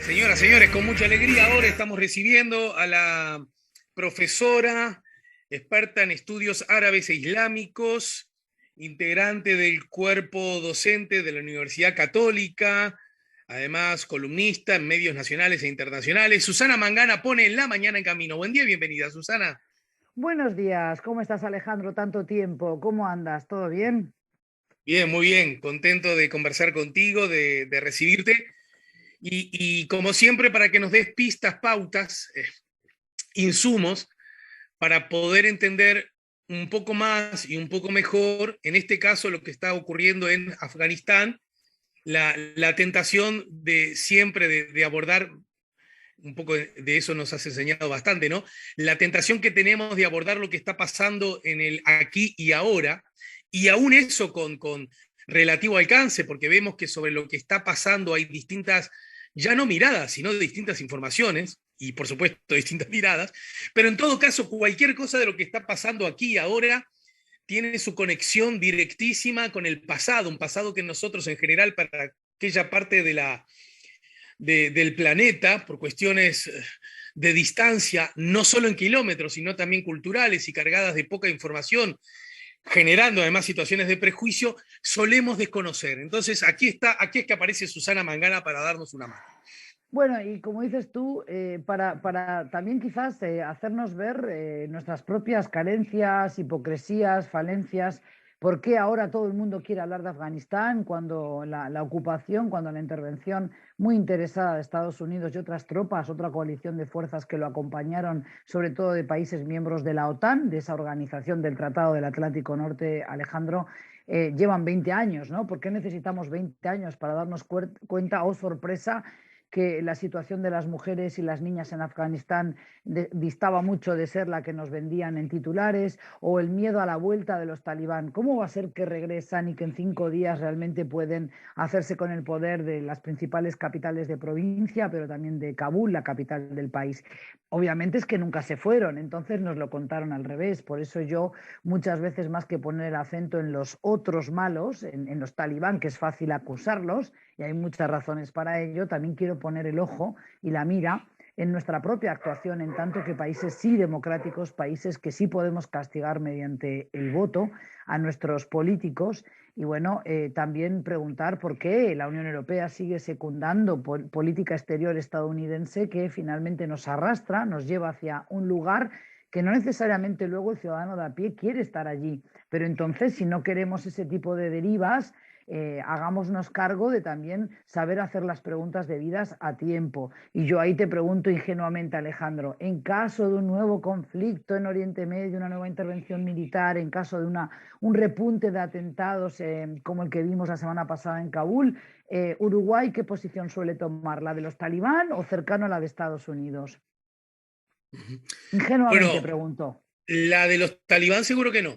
Señoras, señores, con mucha alegría ahora estamos recibiendo a la profesora, experta en estudios árabes e islámicos, integrante del cuerpo docente de la Universidad Católica, además columnista en medios nacionales e internacionales. Susana Mangana pone la mañana en camino. Buen día y bienvenida, Susana. Buenos días, ¿cómo estás, Alejandro? Tanto tiempo, ¿cómo andas? ¿Todo bien? Bien, muy bien, contento de conversar contigo, de recibirte. Y como siempre, para que nos des pistas, pautas, insumos para poder entender un poco más y un poco mejor, en este caso, lo que está ocurriendo en Afganistán, la tentación de siempre de abordar, un poco de eso nos has enseñado bastante, ¿no? La tentación que tenemos de abordar lo que está pasando en el aquí y ahora, y aún eso con relativo alcance, porque vemos que sobre lo que está pasando hay distintas, ya no miradas, sino distintas informaciones, y por supuesto distintas miradas, pero en todo caso, cualquier cosa de lo que está pasando aquí y ahora tiene su conexión directísima con el pasado, un pasado que nosotros en general, para aquella parte del planeta, por cuestiones de distancia, no solo en kilómetros, sino también culturales y cargadas de poca información, generando además situaciones de prejuicio, solemos desconocer. Entonces, aquí es que aparece Susana Mangana para darnos una mano. Bueno, y como dices tú, para también quizás hacernos ver nuestras propias carencias, hipocresías, falencias, por qué ahora todo el mundo quiere hablar de Afganistán cuando la ocupación, cuando la intervención muy interesada de Estados Unidos y otras tropas, otra coalición de fuerzas que lo acompañaron, sobre todo de países miembros de la OTAN, de esa organización del Tratado del Atlántico Norte, Alejandro, llevan 20 años, ¿no? ¿Por qué necesitamos 20 años para darnos cuenta, oh sorpresa, que la situación de las mujeres y las niñas en Afganistán distaba mucho de ser la que nos vendían en titulares, o el miedo a la vuelta de los talibán? ¿Cómo va a ser que regresan y que en 5 días realmente pueden hacerse con el poder de las principales capitales de provincia, pero también de Kabul, la capital del país? Obviamente es que nunca se fueron, entonces nos lo contaron al revés. Por eso yo muchas veces, más que poner el acento en los otros malos, en los talibán, que es fácil acusarlos, y hay muchas razones para ello, también quiero poner el ojo y la mira en nuestra propia actuación, en tanto que países sí democráticos, países que sí podemos castigar mediante el voto a nuestros políticos. Y bueno, también preguntar por qué la Unión Europea sigue secundando política exterior estadounidense que finalmente nos arrastra, nos lleva hacia un lugar que no necesariamente luego el ciudadano de a pie quiere estar allí. Pero entonces, si no queremos ese tipo de derivas, hagámonos cargo de también saber hacer las preguntas debidas a tiempo. Y yo ahí te pregunto ingenuamente, Alejandro, en caso de un nuevo conflicto en Oriente Medio, una nueva intervención militar, en caso de un repunte de atentados como el que vimos la semana pasada en Kabul, Uruguay, ¿qué posición suele tomar? ¿La de los talibán o cercano a la de Estados Unidos? Ingenuamente Bueno, pregunto. la de los talibán seguro que no.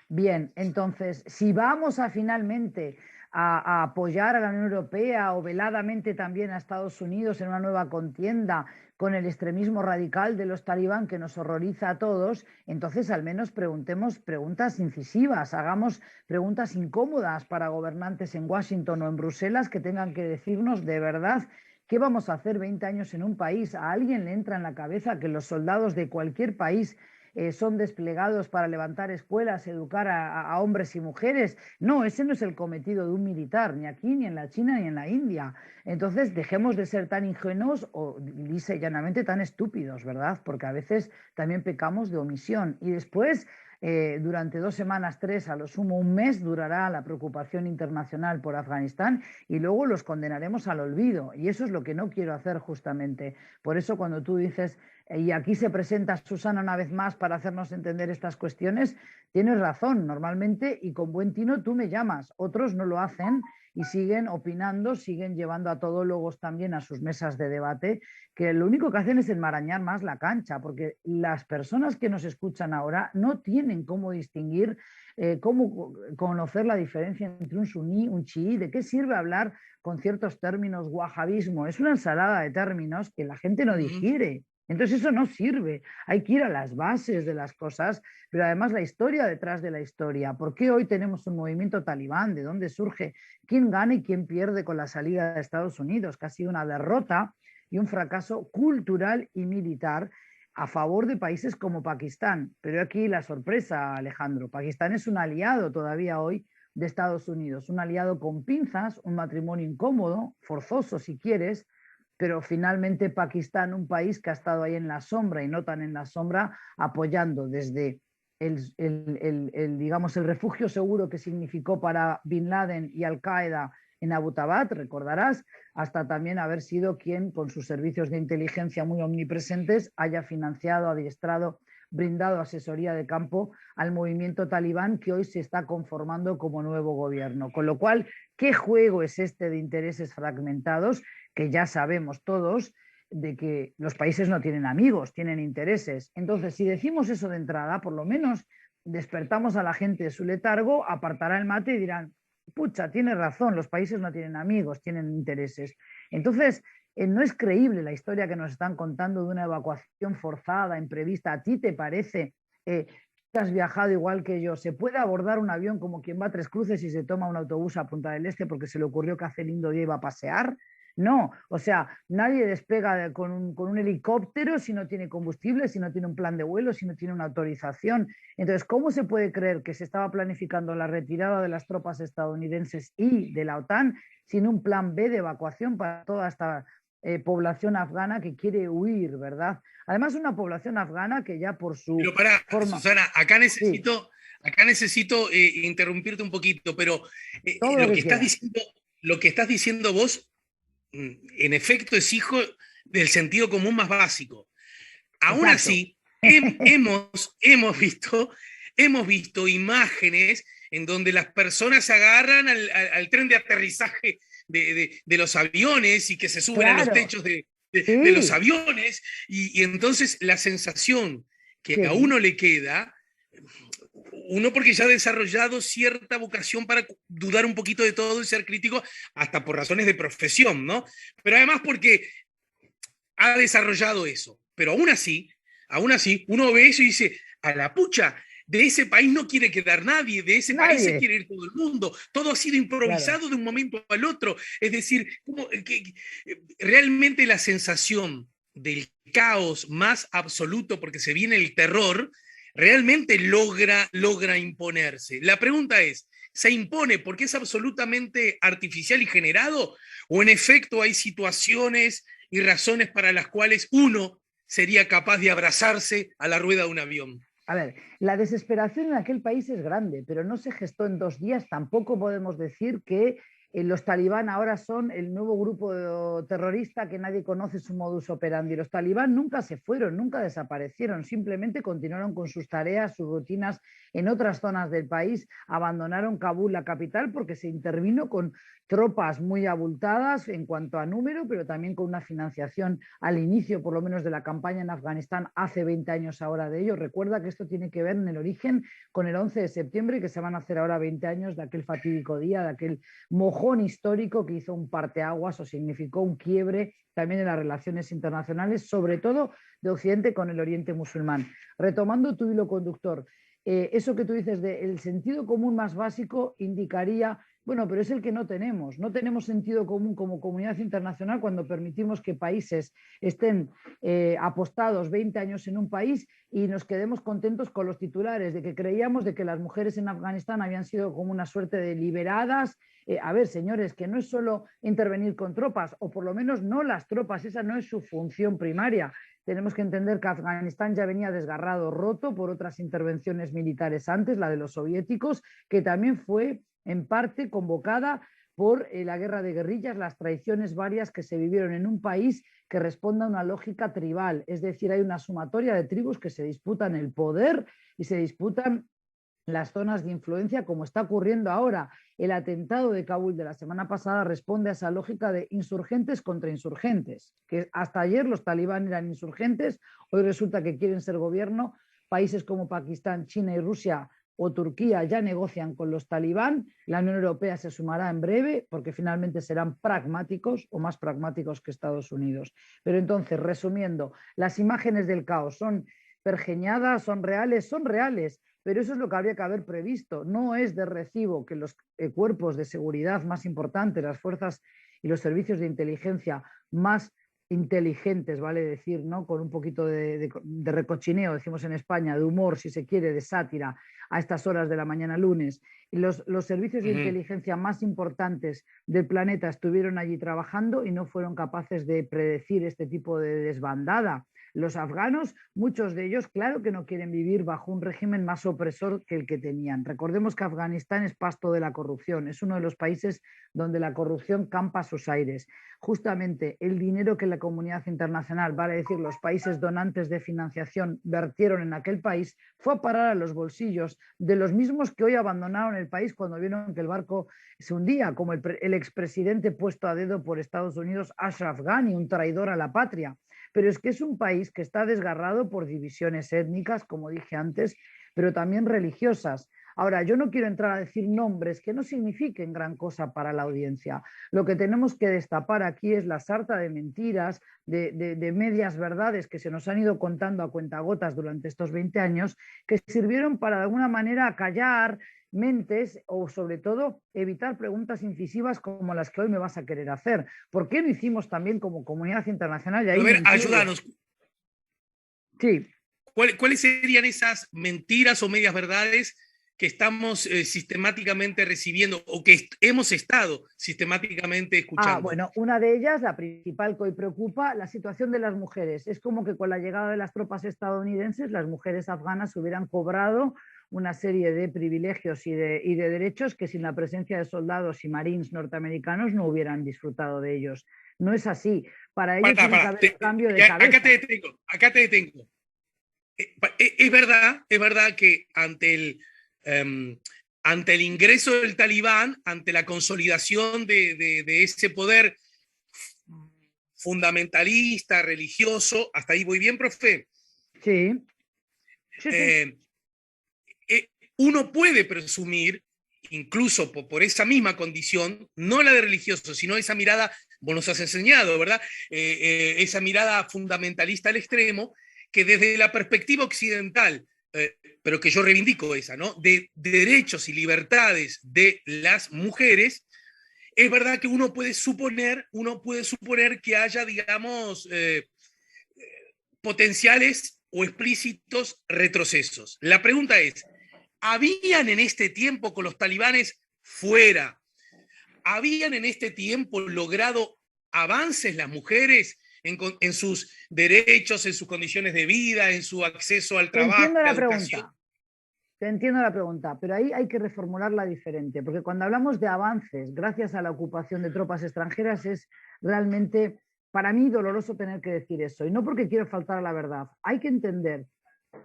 Bien, entonces, si vamos a finalmente a apoyar a la Unión Europea o veladamente también a Estados Unidos en una nueva contienda con el extremismo radical de los talibán que nos horroriza a todos, entonces al menos preguntemos preguntas incisivas, hagamos preguntas incómodas para gobernantes en Washington o en Bruselas que tengan que decirnos de verdad qué vamos a hacer 20 años en un país. ¿A alguien le entra en la cabeza que los soldados de cualquier país son desplegados para levantar escuelas, educar a hombres y mujeres? No, ese no es el cometido de un militar, ni aquí, ni en la China, ni en la India. Entonces, dejemos de ser tan ingenuos o lisa y llanamente tan estúpidos, ¿verdad? Porque a veces también pecamos de omisión. Y después, durante 2 semanas, tres, a lo sumo un mes, durará la preocupación internacional por Afganistán y luego los condenaremos al olvido. Y eso es lo que no quiero hacer justamente. Por eso cuando tú dices, y aquí se presenta Susana una vez más para hacernos entender estas cuestiones, tienes razón, normalmente y con buen tino tú me llamas, otros no lo hacen y siguen opinando, siguen llevando a todólogos también a sus mesas de debate, que lo único que hacen es enmarañar más la cancha, porque las personas que nos escuchan ahora no tienen cómo distinguir, cómo conocer la diferencia entre un suní, un chií, de qué sirve hablar con ciertos términos, wahabismo, es una ensalada de términos que la gente no Ujú. digiere. Entonces eso no sirve, hay que ir a las bases de las cosas, pero además la historia detrás de la historia. ¿Por qué hoy tenemos un movimiento talibán? ¿De dónde surge? ¿Quién gana y quién pierde con la salida de Estados Unidos? Que ha sido una derrota y un fracaso cultural y militar a favor de países como Pakistán. Pero aquí la sorpresa, Alejandro, Pakistán es un aliado todavía hoy de Estados Unidos, un aliado con pinzas, un matrimonio incómodo, forzoso si quieres, pero finalmente Pakistán, un país que ha estado ahí en la sombra y no tan en la sombra, apoyando desde digamos, el refugio seguro que significó para Bin Laden y Al-Qaeda en Abbottabad, recordarás, hasta también haber sido quien, con sus servicios de inteligencia muy omnipresentes, haya financiado, adiestrado, brindado asesoría de campo al movimiento talibán que hoy se está conformando como nuevo gobierno. Con lo cual, ¿qué juego es este de intereses fragmentados? Que ya sabemos todos de que los países no tienen amigos, tienen intereses. Entonces, si decimos eso de entrada, por lo menos despertamos a la gente de su letargo, apartará el mate y dirán, pucha, tiene razón, los países no tienen amigos, tienen intereses. Entonces, no es creíble la historia que nos están contando de una evacuación forzada, imprevista. ¿A ti te parece que has viajado igual que yo? ¿Se puede abordar un avión como quien va a Tres Cruces y se toma un autobús a Punta del Este porque se le ocurrió que hace lindo día iba a pasear? No, o sea, nadie despega con un helicóptero si no tiene combustible, si no tiene un plan de vuelo, si no tiene una autorización. Entonces, ¿cómo se puede creer que se estaba planificando la retirada de las tropas estadounidenses y de la OTAN sin un plan B de evacuación para toda esta población afgana que quiere huir, ¿verdad? Además, una población afgana que ya por su Pero pará, forma... Susana, Sí, acá necesito interrumpirte un poquito, pero todo lo que quieras. lo que estás diciendo vos, en efecto, es hijo del sentido común más básico. Aún Exacto. así, hemos visto imágenes en donde las personas se agarran al tren de aterrizaje de los aviones y que se suben a los Claro, techos de los sí, aviones, y entonces la sensación que a sí, uno le queda, uno porque ya ha desarrollado cierta vocación para dudar un poquito de todo y ser crítico, hasta por razones de profesión, ¿no? Pero además porque ha desarrollado eso. Pero aún así, uno ve eso y dice, a la pucha, de ese país no quiere quedar nadie, de ese país se nadie. quiere ir todo el mundo, todo ha sido Claro. improvisado de un momento al otro. Es decir, realmente la sensación del caos más absoluto, porque se viene el terror, realmente logra imponerse. La pregunta es, ¿se impone porque es absolutamente artificial y generado? ¿O en efecto hay situaciones y razones para las cuales uno sería capaz de abrazarse a la rueda de un avión? A ver, la desesperación en aquel país es grande, pero no se gestó en 2 días. Tampoco podemos decir que los talibán ahora son el nuevo grupo terrorista que nadie conoce su modus operandi. Los talibán nunca se fueron, nunca desaparecieron, simplemente continuaron con sus tareas, sus rutinas en otras zonas del país, abandonaron Kabul, la capital, porque se intervino con tropas muy abultadas en cuanto a número, pero también con una financiación al inicio, por lo menos, de la campaña en Afganistán, hace 20 años ahora de ello. Recuerda que esto tiene que ver en el origen con el 11 de septiembre, que se van a hacer ahora 20 años de aquel fatídico día, de aquel mojón histórico que hizo un parteaguas o significó un quiebre también en las relaciones internacionales, sobre todo de Occidente con el Oriente musulmán. Retomando tu hilo conductor, eso que tú dices del sentido común más básico indicaría, bueno, pero es el que no tenemos. No tenemos sentido común como comunidad internacional cuando permitimos que países estén apostados 20 años en un país y nos quedemos contentos con los titulares de que creíamos de que las mujeres en Afganistán habían sido como una suerte de liberadas. A ver, señores, que no es solo intervenir con tropas, o por lo menos no las tropas, esa no es su función primaria. Tenemos que entender que Afganistán ya venía desgarrado, roto por otras intervenciones militares antes, la de los soviéticos, que también fue en parte convocada por la guerra de guerrillas, las traiciones varias que se vivieron en un país que responde a una lógica tribal, es decir, hay una sumatoria de tribus que se disputan el poder y se disputan las zonas de influencia, como está ocurriendo ahora. El atentado de Kabul de la semana pasada responde a esa lógica de insurgentes contra insurgentes, que hasta ayer los talibán eran insurgentes, hoy resulta que quieren ser gobierno. Países como Pakistán, China y Rusia o Turquía ya negocian con los talibán, la Unión Europea se sumará en breve porque finalmente serán pragmáticos o más pragmáticos que Estados Unidos. Pero entonces, resumiendo, las imágenes del caos son pergeñadas, son reales, pero eso es lo que habría que haber previsto. No es de recibo que los cuerpos de seguridad más importantes, las fuerzas y los servicios de inteligencia más inteligentes, vale decir, ¿no? Con un poquito de recochineo, decimos en España, de humor, si se quiere, de sátira, a estas horas de la mañana lunes. Y los servicios de Ujú. inteligencia más importantes del planeta estuvieron allí trabajando y no fueron capaces de predecir este tipo de desbandada. Los afganos, muchos de ellos, claro que no quieren vivir bajo un régimen más opresor que el que tenían. Recordemos que Afganistán es pasto de la corrupción, es uno de los países donde la corrupción campa a sus aires. Justamente el dinero que la comunidad internacional, vale decir, los países donantes de financiación, vertieron en aquel país, fue a parar a los bolsillos de los mismos que hoy abandonaron el país cuando vieron que el barco se hundía, como el expresidente puesto a dedo por Estados Unidos, Ashraf Ghani, un traidor a la patria. Pero es que es un país que está desgarrado por divisiones étnicas, como dije antes, pero también religiosas. Ahora, yo no quiero entrar a decir nombres que no signifiquen gran cosa para la audiencia. Lo que tenemos que destapar aquí es la sarta de mentiras, de medias verdades que se nos han ido contando a cuentagotas durante estos 20 años, que sirvieron para de alguna manera callar mentes o sobre todo evitar preguntas incisivas como las que hoy me vas a querer hacer. ¿Por qué no hicimos también como comunidad internacional? Y Pero ahí a me ver, incluyo. ayúdanos. Sí. ¿Cuáles serían esas mentiras o medias verdades que estamos sistemáticamente recibiendo o que hemos estado sistemáticamente escuchando? Bueno, una de ellas, la principal que hoy preocupa, la situación de las mujeres. Es como que con la llegada de las tropas estadounidenses, las mujeres afganas hubieran cobrado una serie de privilegios y de derechos que sin la presencia de soldados y marines norteamericanos no hubieran disfrutado de ellos. No es así. Para ello tiene que Para, haber un cambio de acá te cabeza. detengo, acá te detengo. Es verdad que ante el ingreso del talibán, ante la consolidación de ese poder fundamentalista, religioso, hasta ahí voy bien, profe. Sí, sí, sí. Eh, Uno puede presumir, incluso por esa misma condición, no la de religioso, sino esa mirada, vos nos has enseñado, ¿verdad? Esa mirada fundamentalista al extremo, que desde la perspectiva occidental, pero que yo reivindico esa, ¿no? De derechos y libertades de las mujeres, es verdad que uno puede suponer que haya, digamos, potenciales o explícitos retrocesos. La pregunta es, ¿habían en este tiempo con los talibanes fuera, habían en este tiempo logrado avances las mujeres en sus derechos, en sus condiciones de vida, en su acceso al Te trabajo, entiendo a la la educación? pregunta. Te entiendo la pregunta, pero ahí hay que reformularla diferente, porque cuando hablamos de avances gracias a la ocupación de tropas extranjeras es realmente, para mí, doloroso tener que decir eso. Y no porque quiero faltar a la verdad. Hay que entender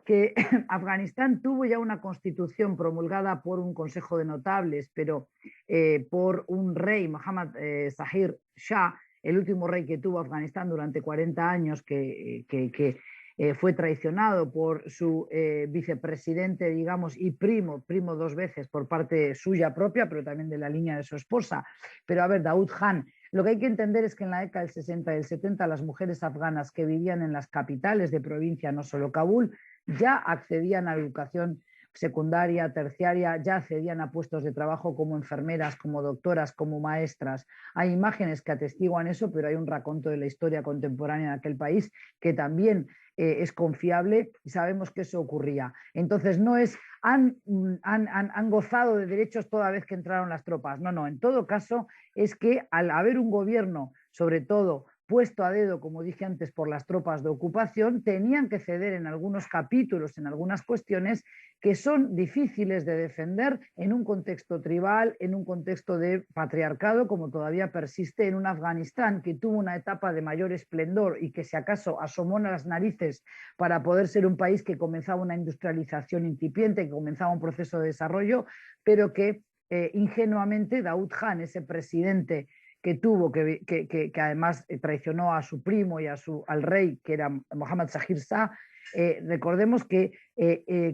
que Afganistán tuvo ya una constitución promulgada por un consejo de notables, pero por un rey, Mohammad Zahir Shah, el último rey que tuvo Afganistán durante 40 años, que fue traicionado por su vicepresidente, digamos, y primo dos veces por parte suya propia, pero también de la línea de su esposa. Pero a ver, Daud Khan, lo que hay que entender es que en la década del 60 y del 70 las mujeres afganas que vivían en las capitales de provincia, no solo Kabul, ya accedían a la educación secundaria, terciaria, ya accedían a puestos de trabajo como enfermeras, como doctoras, como maestras. Hay imágenes que atestiguan eso, pero hay un raconto de la historia contemporánea de aquel país que también es confiable y sabemos que eso ocurría. Entonces, no es han gozado de derechos toda vez que entraron las tropas. No, no. En todo caso, es que al haber un gobierno, sobre todo puesto a dedo, como dije antes, por las tropas de ocupación, tenían que ceder en algunos capítulos, en algunas cuestiones que son difíciles de defender en un contexto tribal, en un contexto de patriarcado, como todavía persiste en un Afganistán que tuvo una etapa de mayor esplendor y que si acaso asomó a las narices para poder ser un país que comenzaba una industrialización incipiente, que comenzaba un proceso de desarrollo, pero que ingenuamente Daud Khan, ese presidente que tuvo, que además traicionó a su primo y al rey, que era Mohammad Zahir Shah, recordemos que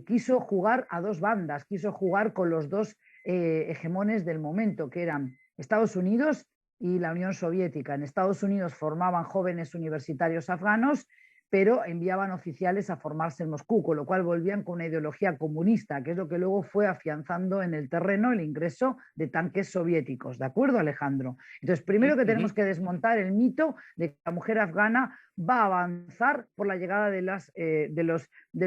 quiso jugar a dos bandas, quiso jugar con los dos hegemones del momento, que eran Estados Unidos y la Unión Soviética. En Estados Unidos formaban jóvenes universitarios afganos, pero enviaban oficiales a formarse en Moscú, con lo cual volvían con una ideología comunista, que es lo que luego fue afianzando en el terreno el ingreso de tanques soviéticos. ¿De acuerdo, Alejandro? Entonces, primero que tenemos que desmontar el mito de que la mujer afgana va a avanzar por la llegada de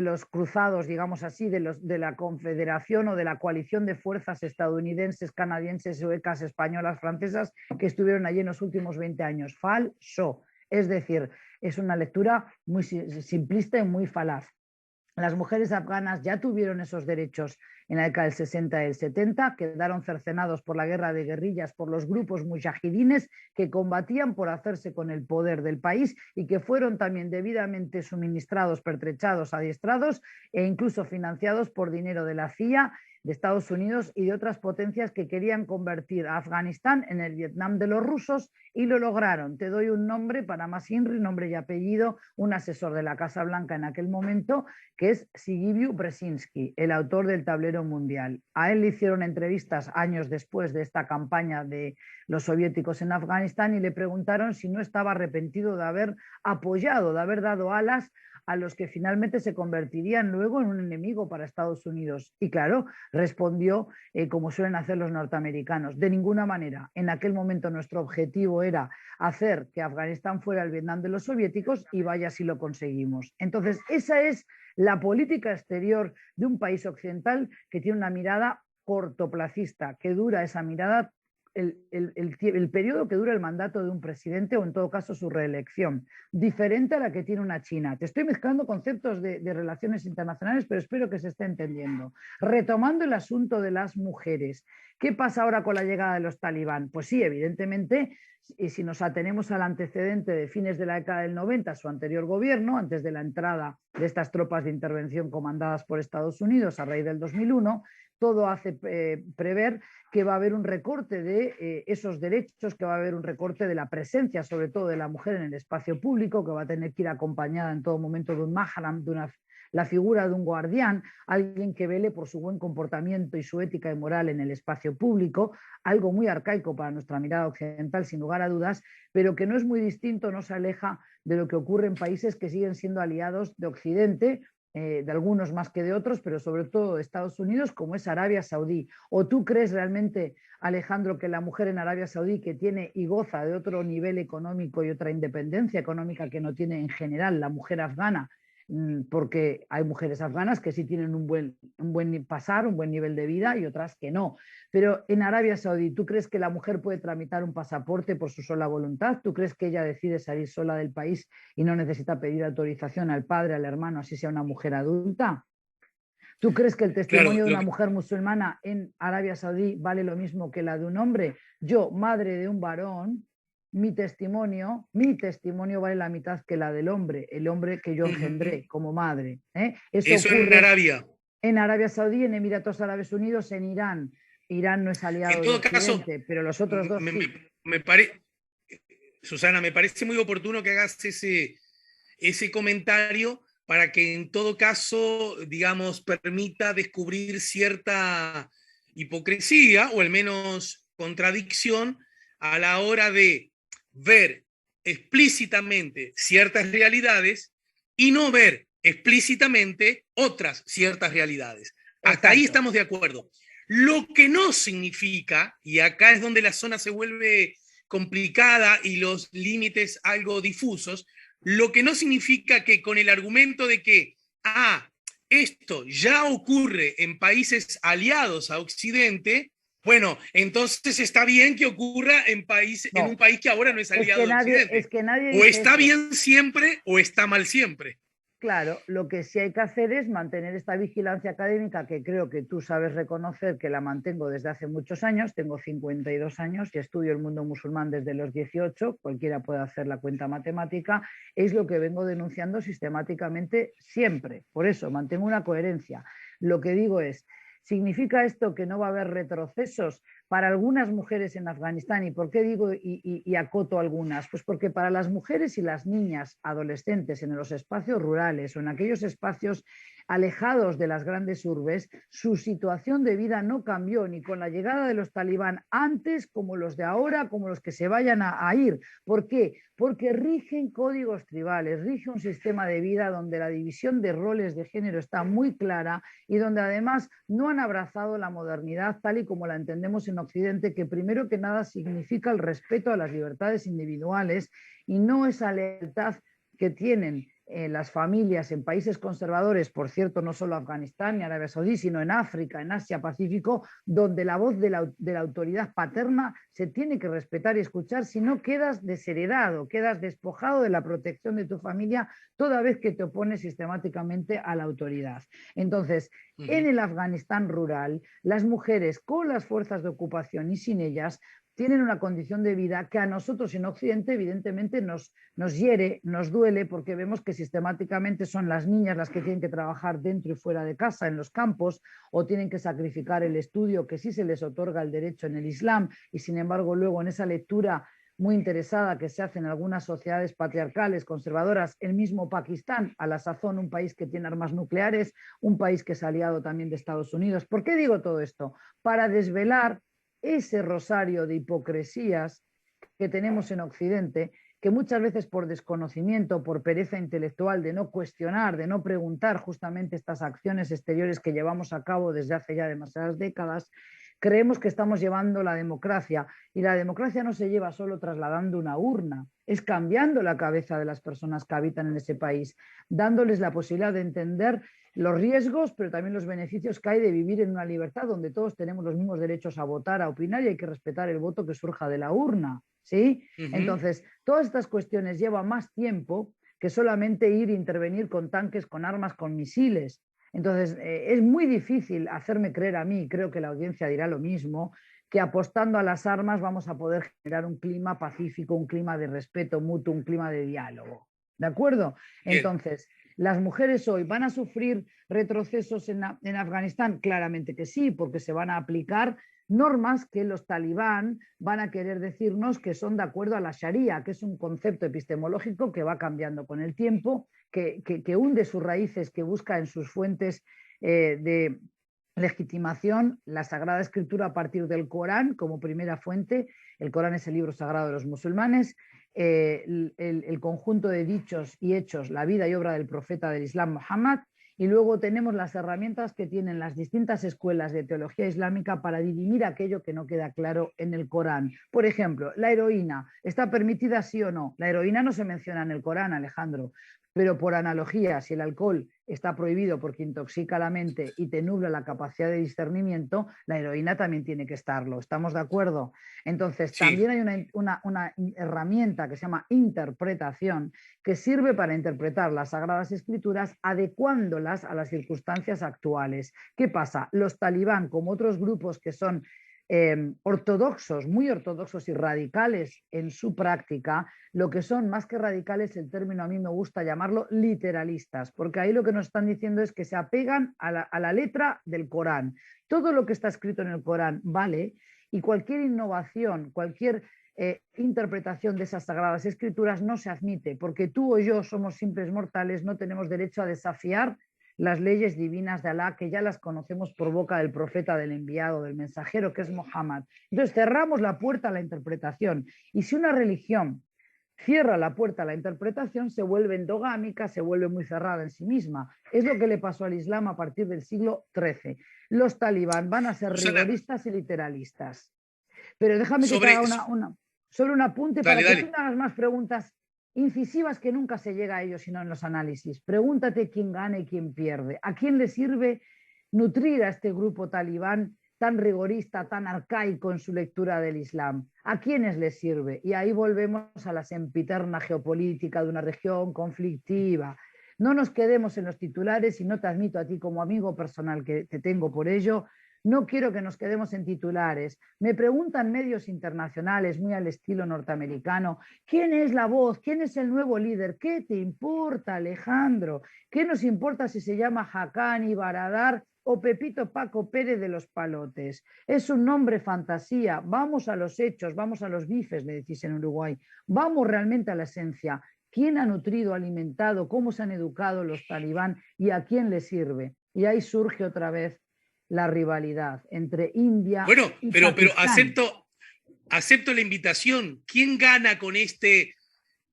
los cruzados, digamos así, de la confederación o de la coalición de fuerzas estadounidenses, canadienses, suecas, españolas, francesas, que estuvieron allí en los últimos 20 años. Falso. Es decir, es una lectura muy simplista y muy falaz. Las mujeres afganas ya tuvieron esos derechos en la década del 60 y el 70, quedaron cercenados por la guerra de guerrillas, por los grupos mujahidines que combatían por hacerse con el poder del país y que fueron también debidamente suministrados, pertrechados, adiestrados e incluso financiados por dinero de la CIA, de Estados Unidos y de otras potencias que querían convertir a Afganistán en el Vietnam de los rusos y lo lograron. Te doy un nombre para más INRI, nombre y apellido, un asesor de la Casa Blanca en aquel momento, que es Sigiviu Brzezinski, el autor del tablero mundial. A él le hicieron entrevistas años después de esta campaña de los soviéticos en Afganistán y le preguntaron si no estaba arrepentido de haber apoyado, de haber dado alas a los que finalmente se convertirían luego en un enemigo para Estados Unidos. Y claro, respondió como suelen hacer los norteamericanos, de ninguna manera. En aquel momento nuestro objetivo era hacer que Afganistán fuera el Vietnam de los soviéticos y vaya si lo conseguimos. Entonces, esa es la política exterior de un país occidental que tiene una mirada cortoplacista, que dura esa mirada el periodo que dura el mandato de un presidente o en todo caso su reelección, diferente a la que tiene una China. Te estoy mezclando conceptos de relaciones internacionales, pero espero que se esté entendiendo. Retomando el asunto de las mujeres, ¿qué pasa ahora con la llegada de los talibán? Pues sí, evidentemente, si nos atenemos al antecedente de fines de la década del 90, su anterior gobierno, antes de la entrada de estas tropas de intervención comandadas por Estados Unidos a raíz del 2001, todo hace prever que va a haber un recorte de esos derechos, que va a haber un recorte de la presencia, sobre todo de la mujer en el espacio público, que va a tener que ir acompañada en todo momento de un mahram, la figura de un guardián, alguien que vele por su buen comportamiento y su ética y moral en el espacio público, algo muy arcaico para nuestra mirada occidental, sin lugar a dudas, pero que no es muy distinto, no se aleja de lo que ocurre en países que siguen siendo aliados de Occidente, de algunos más que de otros, pero sobre todo de Estados Unidos, como es Arabia Saudí. ¿O tú crees realmente, Alejandro, que la mujer en Arabia Saudí, que tiene y goza de otro nivel económico y otra independencia económica que no tiene en general la mujer afgana, porque hay mujeres afganas que sí tienen un buen pasar, un buen nivel de vida y otras que no? Pero en Arabia Saudí, ¿tú crees que la mujer puede tramitar un pasaporte por su sola voluntad? ¿Tú crees que ella decide salir sola del país y no necesita pedir autorización al padre, al hermano, así sea una mujer adulta? ¿Tú crees que el Claro, testimonio de una mujer musulmana en Arabia Saudí vale lo mismo que la de un hombre? Yo, madre de un varón, mi testimonio vale la mitad que la del hombre, el hombre que yo engendré como madre. Eso eso en ocurre Arabia. en Arabia Saudí, en Emiratos Árabes Unidos, en Irán. Irán no es En aliado de todo caso, Occidente, pero los otros dos me, sí. me, me pare... Susana, me parece muy oportuno que hagas ese comentario para que en todo caso, digamos, permita descubrir cierta hipocresía o al menos contradicción a la hora de ver explícitamente ciertas realidades y no ver explícitamente otras ciertas realidades. Hasta ahí Exacto. estamos de acuerdo. Lo que no significa, y acá es donde la zona se vuelve complicada y los límites algo difusos, lo que no significa que con el argumento de que, esto ya ocurre en países aliados a Occidente, bueno, entonces está bien que ocurra en un No, país que ahora no es aliado de es Occidente. que nadie O dice está eso. bien siempre o está mal siempre. Claro, lo que sí hay que hacer es mantener esta vigilancia académica que creo que tú sabes reconocer que la mantengo desde hace muchos años. Tengo 52 años y estudio el mundo musulmán desde los 18, cualquiera puede hacer la cuenta matemática, es lo que vengo denunciando sistemáticamente siempre. Por eso mantengo una coherencia. Lo que digo es, ¿significa esto que no va a haber retrocesos para algunas mujeres en Afganistán. ¿Y por qué digo y acoto algunas? Pues porque para las mujeres y las niñas adolescentes en los espacios rurales o en aquellos espacios alejados de las grandes urbes, su situación de vida no cambió ni con la llegada de los talibán antes, como los de ahora, como los que se vayan a ir. ¿Por qué? Porque rigen códigos tribales, rige un sistema de vida donde la división de roles de género está muy clara y donde además no han abrazado la modernidad tal y como la entendemos en Occidente, que primero que nada significa el respeto a las libertades individuales y no esa lealtad que tienen las familias en países conservadores, por cierto, no solo Afganistán ni Arabia Saudí, sino en África, en Asia, Pacífico, donde la voz de la autoridad paterna se tiene que respetar y escuchar, si no quedas desheredado, quedas despojado de la protección de tu familia toda vez que te opones sistemáticamente a la autoridad. Entonces, en el Afganistán rural, las mujeres con las fuerzas de ocupación y sin ellas tienen una condición de vida que a nosotros en Occidente evidentemente nos hiere, nos duele, porque vemos que sistemáticamente son las niñas las que tienen que trabajar dentro y fuera de casa, en los campos, o tienen que sacrificar el estudio, que sí se les otorga el derecho en el Islam, y sin embargo luego en esa lectura muy interesada que se hace en algunas sociedades patriarcales, conservadoras, el mismo Pakistán, a la sazón un país que tiene armas nucleares, un país que es aliado también de Estados Unidos. ¿Por qué digo todo esto? Para desvelar ese rosario de hipocresías que tenemos en Occidente, que muchas veces por desconocimiento, por pereza intelectual, de no cuestionar, de no preguntar justamente estas acciones exteriores que llevamos a cabo desde hace ya demasiadas décadas, creemos que estamos llevando la democracia. Y la democracia no se lleva solo trasladando una urna, es cambiando la cabeza de las personas que habitan en ese país, dándoles la posibilidad de entender los riesgos, pero también los beneficios que hay de vivir en una libertad donde todos tenemos los mismos derechos a votar, a opinar, y hay que respetar el voto que surja de la urna, ¿sí? Entonces, todas estas cuestiones llevan más tiempo que solamente ir a intervenir con tanques, con armas, con misiles. Entonces, es muy difícil hacerme creer a mí, y creo que la audiencia dirá lo mismo, que apostando a las armas vamos a poder generar un clima pacífico, un clima de respeto mutuo, un clima de diálogo. ¿De acuerdo? Entonces, ¿las mujeres hoy van a sufrir retrocesos en Afganistán? Claramente que sí, porque se van a aplicar normas que los talibán van a querer decirnos que son de acuerdo a la Sharia, que es un concepto epistemológico que va cambiando con el tiempo, que hunde sus raíces, que busca en sus fuentes de legitimación la Sagrada Escritura a partir del Corán como primera fuente. El Corán es el libro sagrado de los musulmanes. El conjunto de dichos y hechos, la vida y obra del profeta del Islam, Muhammad, y luego tenemos las herramientas que tienen las distintas escuelas de teología islámica para dirimir aquello que no queda claro en el Corán. Por ejemplo, la heroína, ¿está permitida sí o no? La heroína no se menciona en el Corán, Alejandro, pero por analogía, si el alcohol está prohibido porque intoxica la mente y te nubla la capacidad de discernimiento, la heroína también tiene que estarlo. ¿Estamos de acuerdo? Entonces, también hay una herramienta que se llama interpretación, que sirve para interpretar las Sagradas Escrituras adecuándolas a las circunstancias actuales. ¿Qué pasa? Los talibán, como otros grupos que son ortodoxos, muy ortodoxos y radicales en su práctica, lo que son más que radicales, el término a mí me gusta llamarlo literalistas, porque ahí lo que nos están diciendo es que se apegan a la letra del Corán. Todo lo que está escrito en el Corán vale, y cualquier innovación, cualquier interpretación de esas sagradas escrituras no se admite, porque tú o yo somos simples mortales, no tenemos derecho a desafiar las leyes divinas de Alá, que ya las conocemos por boca del profeta, del enviado, del mensajero, que es Muhammad. Entonces cerramos la puerta a la interpretación. Y si una religión cierra la puerta a la interpretación, se vuelve endogámica, se vuelve muy cerrada en sí misma. Es lo que le pasó al Islam a partir del siglo XIII. Los talibán van a ser rigoristas y literalistas. Pero déjame que te haga solo un apunte para que tú me hagas más preguntas incisivas, que nunca se llega a ellos sino en los análisis. Pregúntate quién gana y quién pierde. ¿A quién le sirve nutrir a este grupo talibán tan rigorista, tan arcaico en su lectura del Islam? ¿A quiénes les sirve? Y ahí volvemos a la sempiterna geopolítica de una región conflictiva. No nos quedemos en los titulares, y no te admito a ti como amigo personal que te tengo por ello. No quiero que nos quedemos en titulares. Me preguntan medios internacionales, muy al estilo norteamericano, ¿quién es la voz? ¿Quién es el nuevo líder? ¿Qué te importa, Alejandro? ¿Qué nos importa si se llama Haqqani, Baradar o Pepito Paco Pérez de los Palotes. Es un nombre fantasía. Vamos a los hechos, vamos a los bifes, le decís en Uruguay. Vamos realmente a la esencia. ¿Quién ha nutrido, alimentado, cómo se han educado los talibán y a quién les sirve? Y ahí surge otra vez la rivalidad entre India Bueno, y pero Pakistán. acepto la invitación. ¿Quién gana con este?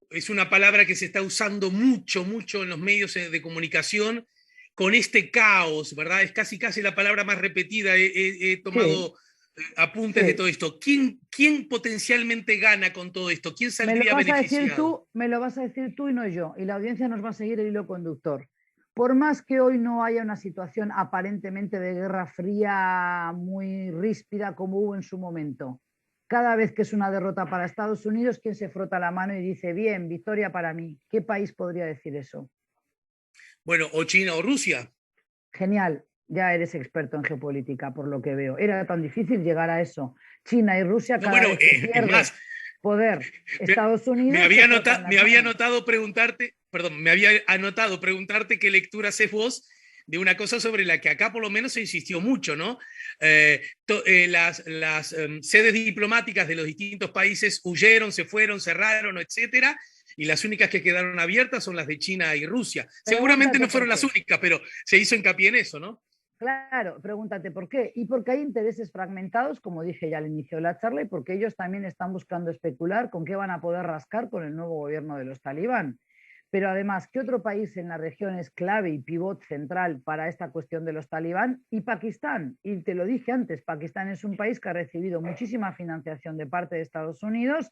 Es una palabra que se está usando mucho, mucho en los medios de comunicación, con este caos, ¿verdad? Es casi, casi la palabra más repetida. He Sí, tomado apuntes de todo sí. esto. ¿Quién potencialmente gana con todo esto? ¿Quién Me lo saldría vas a decir beneficiado? tú, me lo vas a decir tú y no yo. Y la audiencia nos va a seguir el hilo conductor. Por más que hoy no haya una situación aparentemente de guerra fría muy ríspida como hubo en su momento, cada vez que es una derrota para Estados Unidos, ¿quién se frota la mano y dice, bien, victoria para mí? ¿Qué país podría decir eso? Bueno, o China o Rusia. Genial, ya eres experto en geopolítica, por lo que veo. Era tan difícil llegar a eso. China y Rusia, No, cada bueno, vez que es pierde más, poder me, Estados Unidos, se frotan me las había manos. anotado preguntarte, perdón, me había anotado preguntarte qué lectura haces vos de una cosa sobre la que acá por lo menos se insistió mucho, ¿no? Las sedes diplomáticas de los distintos países huyeron, se fueron, cerraron, etcétera, y las únicas que quedaron abiertas son las de China y Rusia. Seguramente Pregúntate no por fueron las qué. únicas, pero se hizo hincapié en eso, ¿no? Claro, pregúntate por qué. Y porque hay intereses fragmentados, como dije ya al inicio de la charla, y porque ellos también están buscando especular con qué van a poder rascar con el nuevo gobierno de los talibán. Pero además, ¿qué otro país en la región es clave y pivot central para esta cuestión de los talibán? Y Pakistán. Y te lo dije antes, Pakistán es un país que ha recibido muchísima financiación de parte de Estados Unidos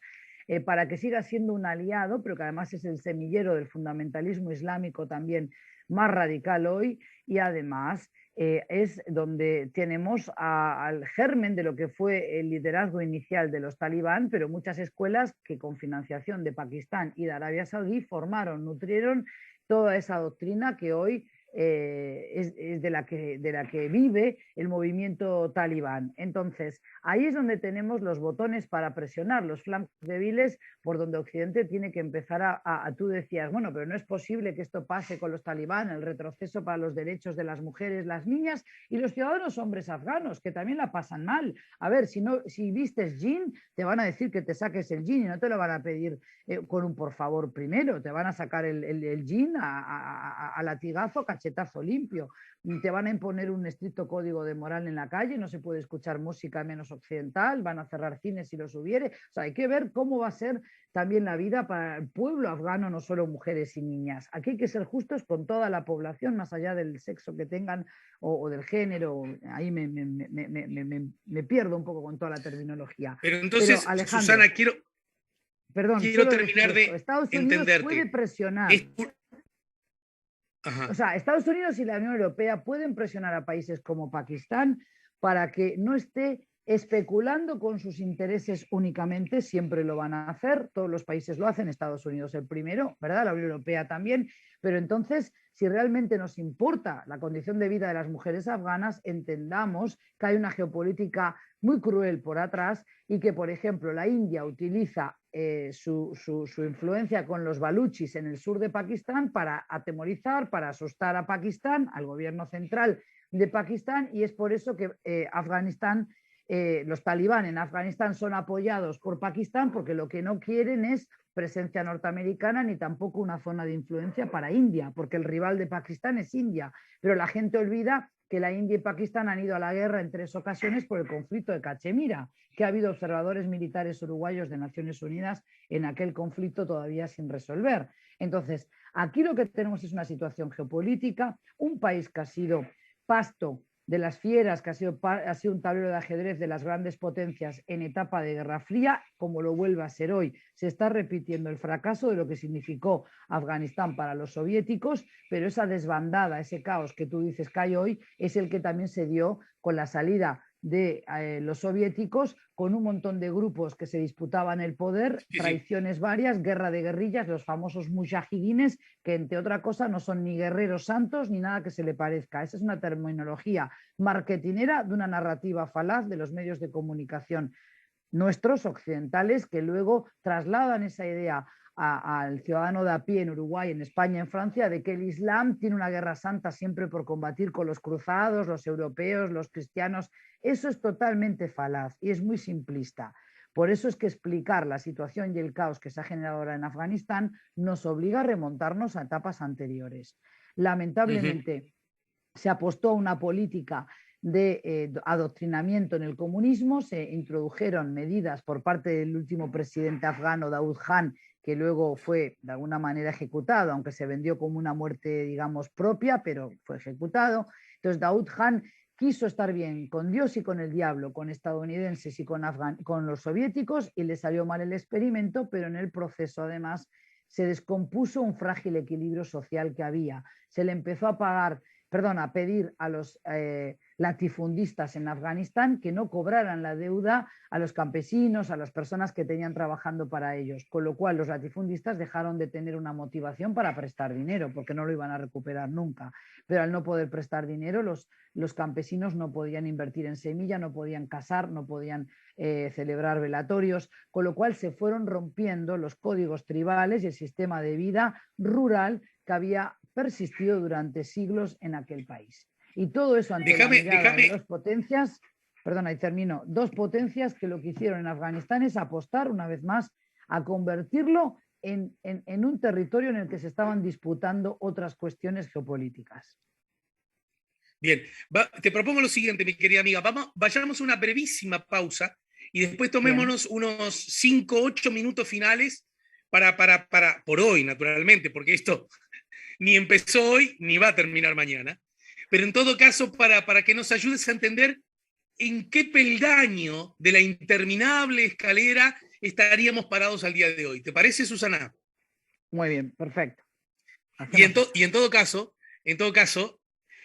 para que siga siendo un aliado, pero que además es el semillero del fundamentalismo islámico también más radical hoy. Y además es donde tenemos al germen de lo que fue el liderazgo inicial de los talibán, pero muchas escuelas que con financiación de Pakistán y de Arabia Saudí formaron, nutrieron toda esa doctrina que hoy es de la que vive el movimiento talibán. Entonces, ahí es donde tenemos los botones para presionar, los flancos débiles por donde Occidente tiene que empezar tú decías, bueno, pero no es posible que esto pase con los talibán, el retroceso para los derechos de las mujeres, las niñas y los ciudadanos hombres afganos, que también la pasan mal. A ver, si vistes jean, te van a decir que te saques el jean y no te lo van a pedir con un por favor primero, te van a sacar el jean a latigazo, cachetazo limpio. Te van a imponer un estricto código de moral en la calle, no se puede escuchar música menos occidental, van a cerrar cines si los hubiere. O sea, hay que ver cómo va a ser también la vida para el pueblo afgano, no solo mujeres y niñas. Aquí hay que ser justos con toda la población, más allá del sexo que tengan o del género. Ahí me pierdo un poco con toda la terminología. Pero Pero entonces, Alejandro, Susana, perdón, quiero solo decir terminar esto. de Estados Unidos puede entenderte. presionar. Es, ajá. O sea, Estados Unidos y la Unión Europea pueden presionar a países como Pakistán para que no esté especulando con sus intereses únicamente, siempre lo van a hacer, todos los países lo hacen, Estados Unidos el primero, ¿verdad? La Unión Europea también, pero entonces, si realmente nos importa la condición de vida de las mujeres afganas, entendamos que hay una geopolítica muy cruel por atrás y que, por ejemplo, la India utiliza su influencia con los baluchis en el sur de Pakistán para atemorizar, para asustar a Pakistán, al gobierno central de Pakistán, y es por eso que Afganistán, los talibán en Afganistán son apoyados por Pakistán porque lo que no quieren es presencia norteamericana ni tampoco una zona de influencia para India, porque el rival de Pakistán es India, pero la gente olvida que la India y Pakistán han ido a la guerra en 3 ocasiones por el conflicto de Cachemira, que ha habido observadores militares uruguayos de Naciones Unidas en aquel conflicto todavía sin resolver. Entonces, aquí lo que tenemos es una situación geopolítica, un país que ha sido pasto de las fieras, que ha sido un tablero de ajedrez de las grandes potencias en etapa de Guerra Fría, como lo vuelve a ser hoy. Se está repitiendo el fracaso de lo que significó Afganistán para los soviéticos, pero esa desbandada, ese caos que tú dices que hay hoy, es el que también se dio con la salida de los soviéticos, con un montón de grupos que se disputaban el poder, Sí, sí. traiciones varias, guerra de guerrillas, los famosos mujahidines, que entre otra cosa no son ni guerreros santos ni nada que se le parezca. Esa es una terminología marketinera de una narrativa falaz de los medios de comunicación nuestros occidentales que luego trasladan esa idea al ciudadano de a pie en Uruguay, en España, en Francia, de que el Islam tiene una guerra santa siempre por combatir con los cruzados, los europeos, los cristianos. Eso es totalmente falaz y es muy simplista. Por eso es que explicar la situación y el caos que se ha generado ahora en Afganistán nos obliga a remontarnos a etapas anteriores. Lamentablemente, se apostó a una política de adoctrinamiento en el comunismo, se introdujeron medidas por parte del último presidente afgano, Daoud Khan, que luego fue de alguna manera ejecutado, aunque se vendió como una muerte, digamos, propia, pero fue ejecutado. Entonces, Daoud Khan quiso estar bien con Dios y con el diablo, con estadounidenses y con los soviéticos, y le salió mal el experimento, pero en el proceso, además, se descompuso un frágil equilibrio social que había. Se le empezó a pedir a los latifundistas en Afganistán que no cobraran la deuda a los campesinos, a las personas que tenían trabajando para ellos, con lo cual los latifundistas dejaron de tener una motivación para prestar dinero, porque no lo iban a recuperar nunca. Pero al no poder prestar dinero, los campesinos no podían invertir en semilla, no podían casar, no podían celebrar velatorios, con lo cual se fueron rompiendo los códigos tribales y el sistema de vida rural que había persistido durante siglos en aquel país. Y todo eso ante la mirada de dos potencias, perdona, y termino, dos potencias que lo que hicieron en Afganistán es apostar una vez más a convertirlo en un territorio en el que se estaban disputando otras cuestiones geopolíticas. Bien, te propongo lo siguiente, mi querida amiga, vayamos a una brevísima pausa y después tomémonos unos 5, 8 minutos finales por hoy, naturalmente, porque esto ni empezó hoy ni va a terminar mañana. Pero en todo caso, para que nos ayudes a entender en qué peldaño de la interminable escalera estaríamos parados al día de hoy. ¿Te parece, Susana? Muy bien, perfecto. Y en todo caso,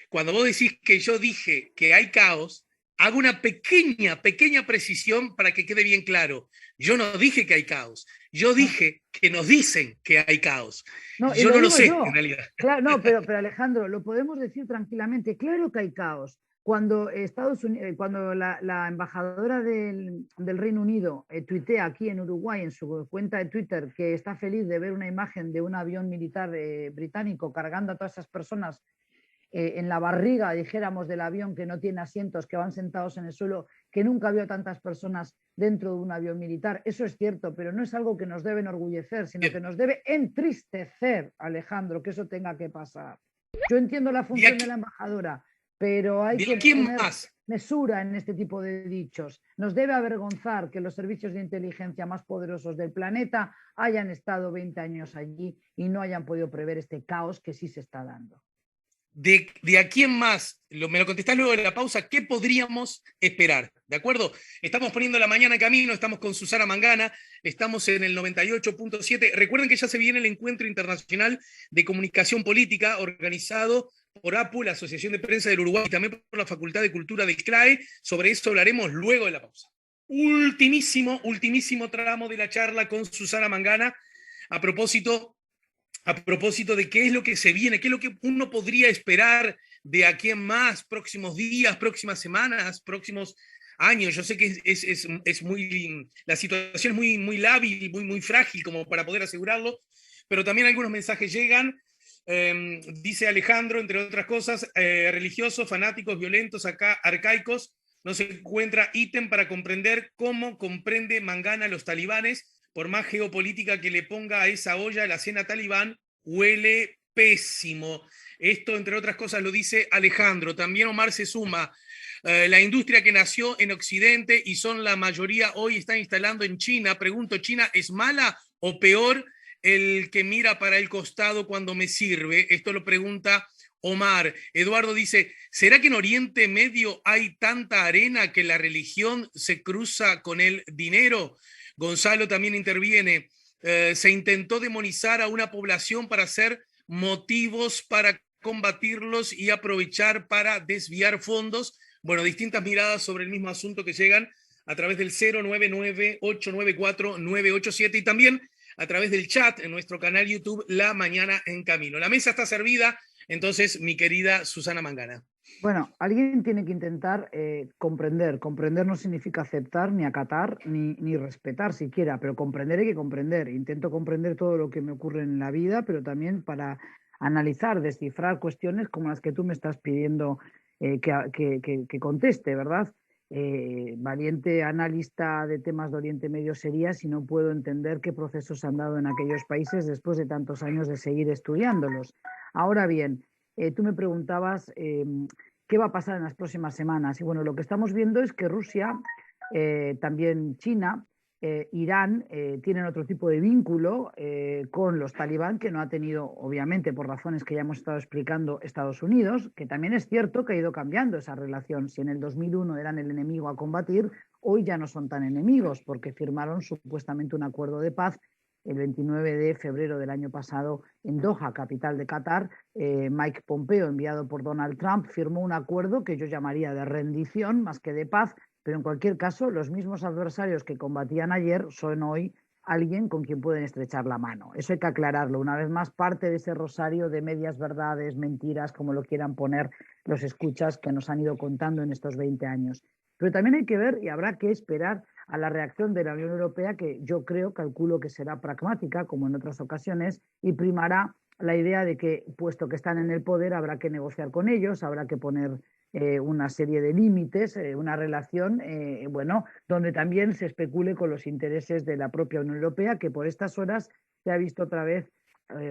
cuando vos decís que yo dije que hay caos, hago una pequeña precisión para que quede bien claro. Yo no dije que hay caos. Yo dije que nos dicen que hay caos. No, yo no lo sé, en realidad. Claro, no, pero Alejandro, lo podemos decir tranquilamente. Claro que hay caos. Cuando la embajadora del Reino Unido tuitea aquí en Uruguay, en su cuenta de Twitter, que está feliz de ver una imagen de un avión militar británico cargando a todas esas personas en la barriga, dijéramos, del avión, que no tiene asientos, que van sentados en el suelo, que nunca había tantas personas dentro de un avión militar. Eso es cierto, pero no es algo que nos debe enorgullecer, sino que nos debe entristecer, Alejandro, que eso tenga que pasar. Yo entiendo la función de la embajadora, pero hay que tener mesura en este tipo de dichos. Nos debe avergonzar que los servicios de inteligencia más poderosos del planeta hayan estado 20 años allí y no hayan podido prever este caos que sí se está dando. De aquí en más, me lo contestás luego de la pausa, ¿qué podríamos esperar? ¿De acuerdo? Estamos poniendo la mañana en camino, estamos con Susana Mangana, estamos en el 98.7. Recuerden que ya se viene el Encuentro Internacional de Comunicación Política, organizado por APU, la Asociación de Prensa del Uruguay, y también por la Facultad de Cultura del CRAE. Sobre eso hablaremos luego de la pausa. Ultimísimo tramo de la charla con Susana Mangana, a propósito de qué es lo que se viene, qué es lo que uno podría esperar de aquí en más, próximos días, próximas semanas, próximos años. Yo sé que la situación es muy lábil, muy frágil como para poder asegurarlo, pero también algunos mensajes llegan. Dice Alejandro, entre otras cosas, religiosos, fanáticos, violentos, arcaicos, no se encuentra ítem para comprender cómo comprende Mangana los talibanes. Por más geopolítica que le ponga a esa olla, la cena talibán huele pésimo. Esto, entre otras cosas, lo dice Alejandro. También Omar se suma. La industria que nació en Occidente y son la mayoría hoy está instalando en China. Pregunto, ¿China es mala o peor el que mira para el costado cuando me sirve? Esto lo pregunta Omar. Eduardo dice, ¿será que en Oriente Medio hay tanta arena que la religión se cruza con el dinero? Gonzalo también interviene. Se intentó demonizar a una población para hacer motivos para combatirlos y aprovechar para desviar fondos. Bueno, distintas miradas sobre el mismo asunto que llegan a través del 099-894-987 y también a través del chat en nuestro canal YouTube La Mañana en Camino. La mesa está servida, entonces, mi querida Susana Mangana. Bueno, alguien tiene que intentar comprender. Comprender no significa aceptar, ni acatar, ni respetar siquiera, pero comprender hay que comprender. Intento comprender todo lo que me ocurre en la vida, pero también para analizar, descifrar cuestiones como las que tú me estás pidiendo que conteste, ¿verdad? Valiente analista de temas de Oriente Medio sería si no puedo entender qué procesos han dado en aquellos países después de tantos años de seguir estudiándolos. Ahora bien, tú me preguntabas qué va a pasar en las próximas semanas. Y bueno, lo que estamos viendo es que Rusia, también China, Irán, tienen otro tipo de vínculo con los talibán que no ha tenido, obviamente, por razones que ya hemos estado explicando, Estados Unidos, que también es cierto que ha ido cambiando esa relación. Si en el 2001 eran el enemigo a combatir, hoy ya no son tan enemigos porque firmaron supuestamente un acuerdo de paz el 29 de febrero del año pasado en Doha, capital de Qatar. Mike Pompeo, enviado por Donald Trump, firmó un acuerdo que yo llamaría de rendición más que de paz, pero en cualquier caso, los mismos adversarios que combatían ayer son hoy alguien con quien pueden estrechar la mano. Eso hay que aclararlo. Una vez más, parte de ese rosario de medias verdades, mentiras, como lo quieran poner los escuchas que nos han ido contando en estos 20 años. Pero también hay que ver y habrá que esperar a la reacción de la Unión Europea, que yo creo, calculo que será pragmática, como en otras ocasiones, y primará la idea de que, puesto que están en el poder, habrá que negociar con ellos, habrá que poner una serie de límites, una relación, bueno, donde también se especule con los intereses de la propia Unión Europea, que por estas horas se ha visto otra vez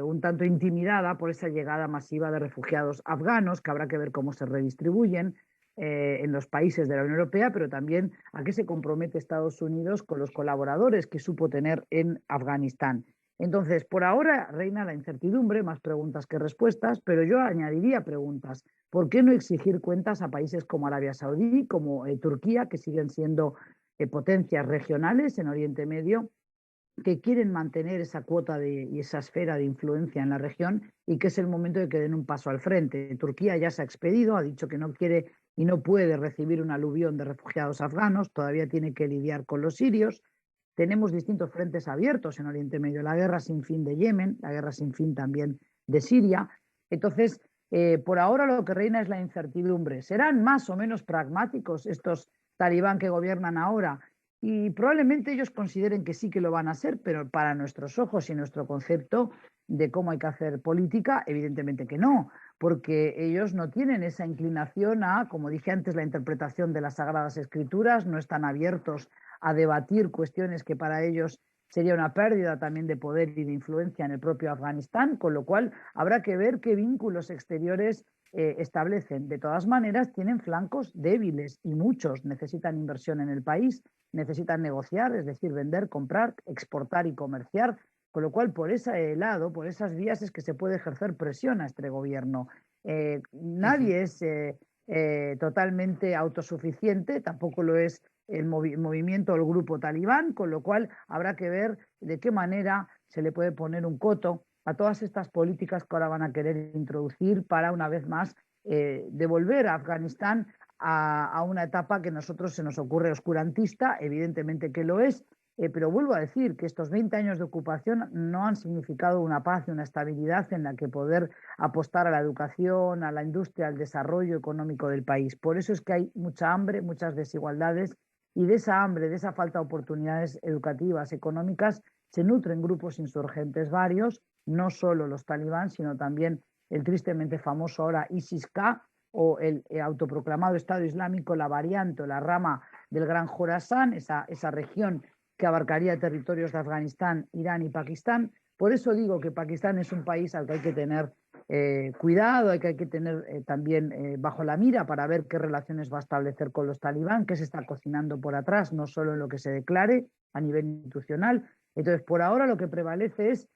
un tanto intimidada por esa llegada masiva de refugiados afganos, que habrá que ver cómo se redistribuyen en los países de la Unión Europea, pero también a qué se compromete Estados Unidos con los colaboradores que supo tener en Afganistán. Entonces, por ahora reina la incertidumbre, más preguntas que respuestas, pero yo añadiría preguntas. ¿Por qué no exigir cuentas a países como Arabia Saudí, como Turquía, que siguen siendo potencias regionales en Oriente Medio, que quieren mantener esa cuota y esa esfera de influencia en la región y que es el momento de que den un paso al frente? Turquía ya se ha expedido, ha dicho que no quiere y no puede recibir un aluvión de refugiados afganos, todavía tiene que lidiar con los sirios. Tenemos distintos frentes abiertos en Oriente Medio, la guerra sin fin de Yemen, la guerra sin fin también de Siria. Entonces, por ahora lo que reina es la incertidumbre. ¿Serán más o menos pragmáticos estos talibán que gobiernan ahora? Y probablemente ellos consideren que sí que lo van a hacer, pero para nuestros ojos y nuestro concepto de cómo hay que hacer política, evidentemente que no, porque ellos no tienen esa inclinación a, como dije antes, la interpretación de las Sagradas Escrituras, no están abiertos a debatir cuestiones que para ellos sería una pérdida también de poder y de influencia en el propio Afganistán, con lo cual habrá que ver qué vínculos exteriores establecen. De todas maneras, tienen flancos débiles y muchos necesitan inversión en el país, necesitan negociar, es decir, vender, comprar, exportar y comerciar, con lo cual por ese lado, por esas vías es que se puede ejercer presión a este gobierno. Ujú. Nadie es totalmente autosuficiente, tampoco lo es el movimiento o el grupo talibán, con lo cual habrá que ver de qué manera se le puede poner un coto a todas estas políticas que ahora van a querer introducir para, una vez más, devolver a Afganistán a una etapa que a nosotros se nos ocurre oscurantista, evidentemente que lo es, pero vuelvo a decir que estos 20 años de ocupación no han significado una paz y una estabilidad en la que poder apostar a la educación, a la industria, al desarrollo económico del país. Por eso es que hay mucha hambre, muchas desigualdades, y de esa hambre, de esa falta de oportunidades educativas, económicas, se nutren grupos insurgentes varios, no solo los talibán, sino también el tristemente famoso ahora ISIS-K o el autoproclamado Estado Islámico, la variante o la rama del Gran Jorasán, esa región que abarcaría territorios de Afganistán, Irán y Pakistán. Por eso digo que Pakistán es un país al que hay que tener cuidado, hay que tener también bajo la mira para ver qué relaciones va a establecer con los talibán, qué se está cocinando por atrás, no solo en lo que se declare a nivel institucional. Entonces, por ahora lo que prevalece es,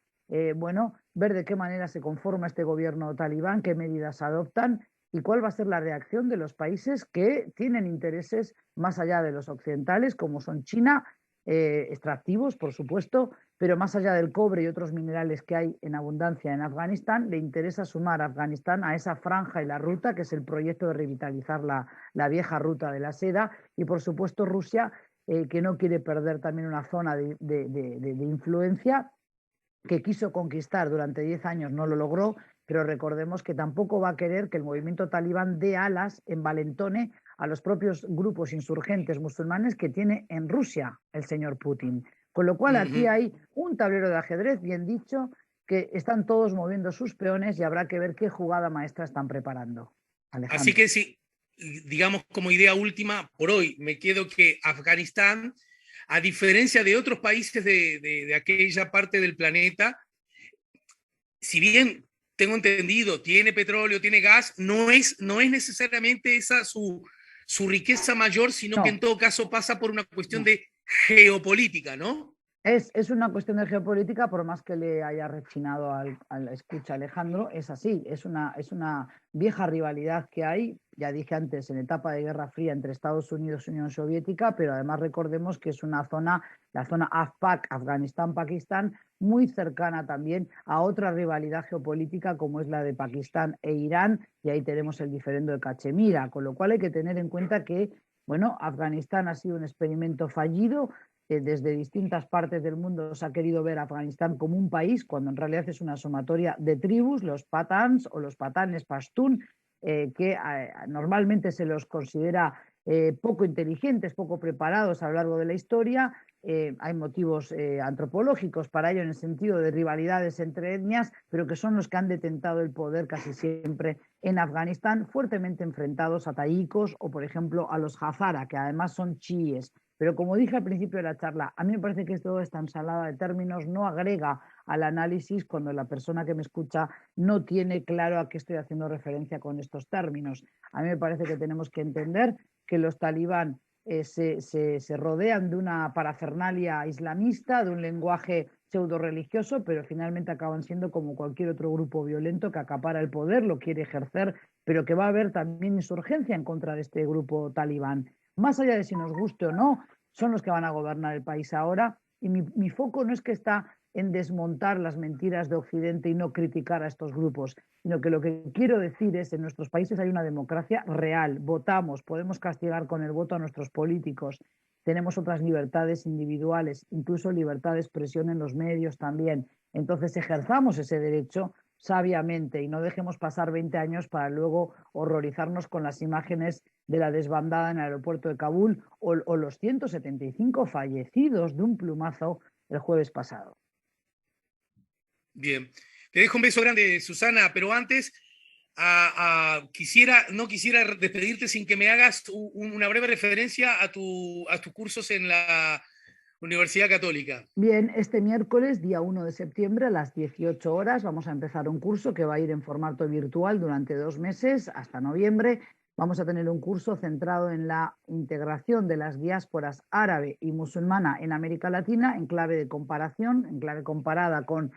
bueno, ver de qué manera se conforma este gobierno talibán, qué medidas adoptan y cuál va a ser la reacción de los países que tienen intereses más allá de los occidentales, como son China, extractivos, por supuesto, pero más allá del cobre y otros minerales que hay en abundancia en Afganistán, le interesa sumar a Afganistán a esa franja y la ruta, que es el proyecto de revitalizar la vieja ruta de la seda, y por supuesto Rusia, que no quiere perder también una zona de influencia que quiso conquistar durante 10 años, no lo logró, pero recordemos que tampoco va a querer que el movimiento talibán dé alas, envalentone a los propios grupos insurgentes musulmanes que tiene en Rusia el señor Putin. Con lo cual aquí Ujú. hay un tablero de ajedrez, bien dicho, que están todos moviendo sus peones y habrá que ver qué jugada maestra están preparando. Así Alejandro. que sí, digamos como idea última, por hoy me quedo que Afganistán, a diferencia de otros países de aquella parte del planeta, si bien tengo entendido, tiene petróleo, tiene gas, no es necesariamente esa su riqueza mayor, sino que en No, todo caso pasa por una cuestión no. de geopolítica, ¿no? Es una cuestión de geopolítica, por más que le haya rechinado al escucha Alejandro, es así, es una vieja rivalidad que hay, ya dije antes, en etapa de Guerra Fría entre Estados Unidos y Unión Soviética, pero además recordemos que es una zona, la zona AFPAC, Afganistán-Pakistán, muy cercana también a otra rivalidad geopolítica como es la de Pakistán e Irán, y ahí tenemos el diferendo de Cachemira, con lo cual hay que tener en cuenta que, bueno, Afganistán ha sido un experimento fallido, desde distintas partes del mundo se ha querido ver a Afganistán como un país, cuando en realidad es una sumatoria de tribus, los patans o los patanes pastún, que normalmente se los considera poco inteligentes, poco preparados a lo largo de la historia. Hay motivos antropológicos para ello en el sentido de rivalidades entre etnias, pero que son los que han detentado el poder casi siempre en Afganistán, fuertemente enfrentados a taícos o, por ejemplo, a los hazara, que además son chiíes. Pero como dije al principio de la charla, a mí me parece que toda esta ensalada de términos no agrega al análisis cuando la persona que me escucha no tiene claro a qué estoy haciendo referencia con estos términos. A mí me parece que tenemos que entender que los talibán se rodean de una parafernalia islamista, de un lenguaje pseudo religioso, pero finalmente acaban siendo como cualquier otro grupo violento que acapara el poder, lo quiere ejercer, pero que va a haber también insurgencia en contra de este grupo talibán. Más allá de si nos guste o no, son los que van a gobernar el país ahora. Y mi foco no es que está en desmontar las mentiras de Occidente y no criticar a estos grupos, sino que lo que quiero decir es, en nuestros países hay una democracia real, votamos, podemos castigar con el voto a nuestros políticos, tenemos otras libertades individuales, incluso libertad de expresión en los medios también. Entonces ejerzamos ese derecho sabiamente y no dejemos pasar 20 años para luego horrorizarnos con las imágenes de la desbandada en el aeropuerto de Kabul o los 175 fallecidos de un plumazo el jueves pasado. Bien. Te dejo un beso grande, Susana, pero antes no quisiera despedirte sin que me hagas una breve referencia a tus cursos en la Universidad Católica. Bien, este miércoles, día 1 de septiembre, a las 18 horas, vamos a empezar un curso que va a ir en formato virtual durante 2 meses, hasta noviembre. Vamos a tener un curso centrado en la integración de las diásporas árabe y musulmana en América Latina, en clave de comparación, en clave comparada con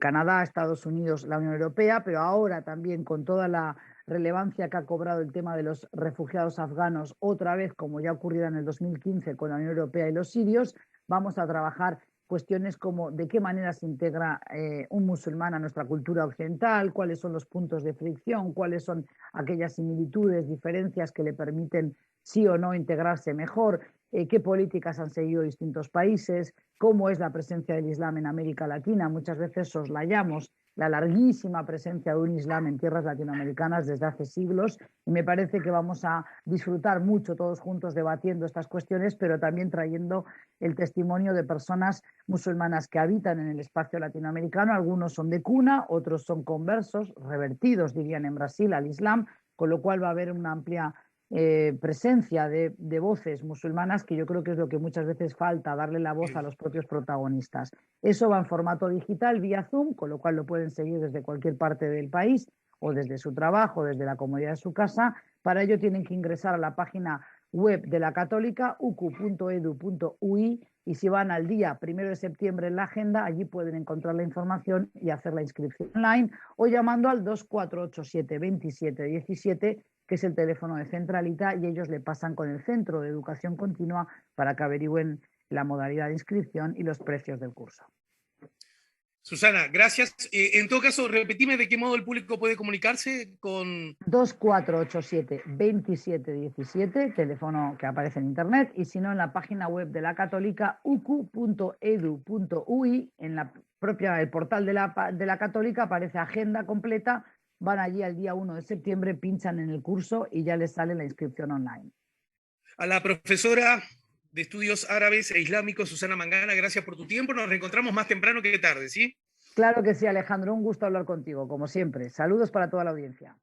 Canadá, Estados Unidos, la Unión Europea, pero ahora también con toda la relevancia que ha cobrado el tema de los refugiados afganos, otra vez, como ya ocurrió en el 2015 con la Unión Europea y los sirios. Vamos a trabajar cuestiones como de qué manera se integra un musulmán a nuestra cultura occidental, cuáles son los puntos de fricción, cuáles son aquellas similitudes, diferencias que le permiten sí o no integrarse mejor, qué políticas han seguido distintos países, cómo es la presencia del Islam en América Latina. Muchas veces soslayamos la larguísima presencia de un Islam en tierras latinoamericanas desde hace siglos y me parece que vamos a disfrutar mucho todos juntos debatiendo estas cuestiones, pero también trayendo el testimonio de personas musulmanas que habitan en el espacio latinoamericano. Algunos son de cuna, otros son conversos, revertidos, dirían en Brasil, al Islam, con lo cual va a haber una amplia presencia de voces musulmanas, que yo creo que es lo que muchas veces falta, darle la voz a los propios protagonistas. Eso va en formato digital vía Zoom, con lo cual lo pueden seguir desde cualquier parte del país o desde su trabajo, desde la comodidad de su casa. Para ello tienen que ingresar a la página web de la Católica, ucu.edu.ui, y si van al día 1 de septiembre en la agenda, allí pueden encontrar la información y hacer la inscripción online o llamando al 2487 27 17, que es el teléfono de Centralita, y ellos le pasan con el Centro de Educación Continua para que averigüen la modalidad de inscripción y los precios del curso. Susana, gracias. En todo caso, repetime de qué modo el público puede comunicarse con... 2487 27 17, teléfono que aparece en internet, y si no en la página web de la Católica, ucu.edu.ui, en la el portal de la Católica aparece agenda completa, van allí al día 1 de septiembre, pinchan en el curso y ya les sale la inscripción online. A la profesora de Estudios Árabes e Islámicos, Susana Mangana, gracias por tu tiempo. Nos reencontramos más temprano que tarde, ¿sí? Claro que sí, Alejandro, un gusto hablar contigo, como siempre. Saludos para toda la audiencia.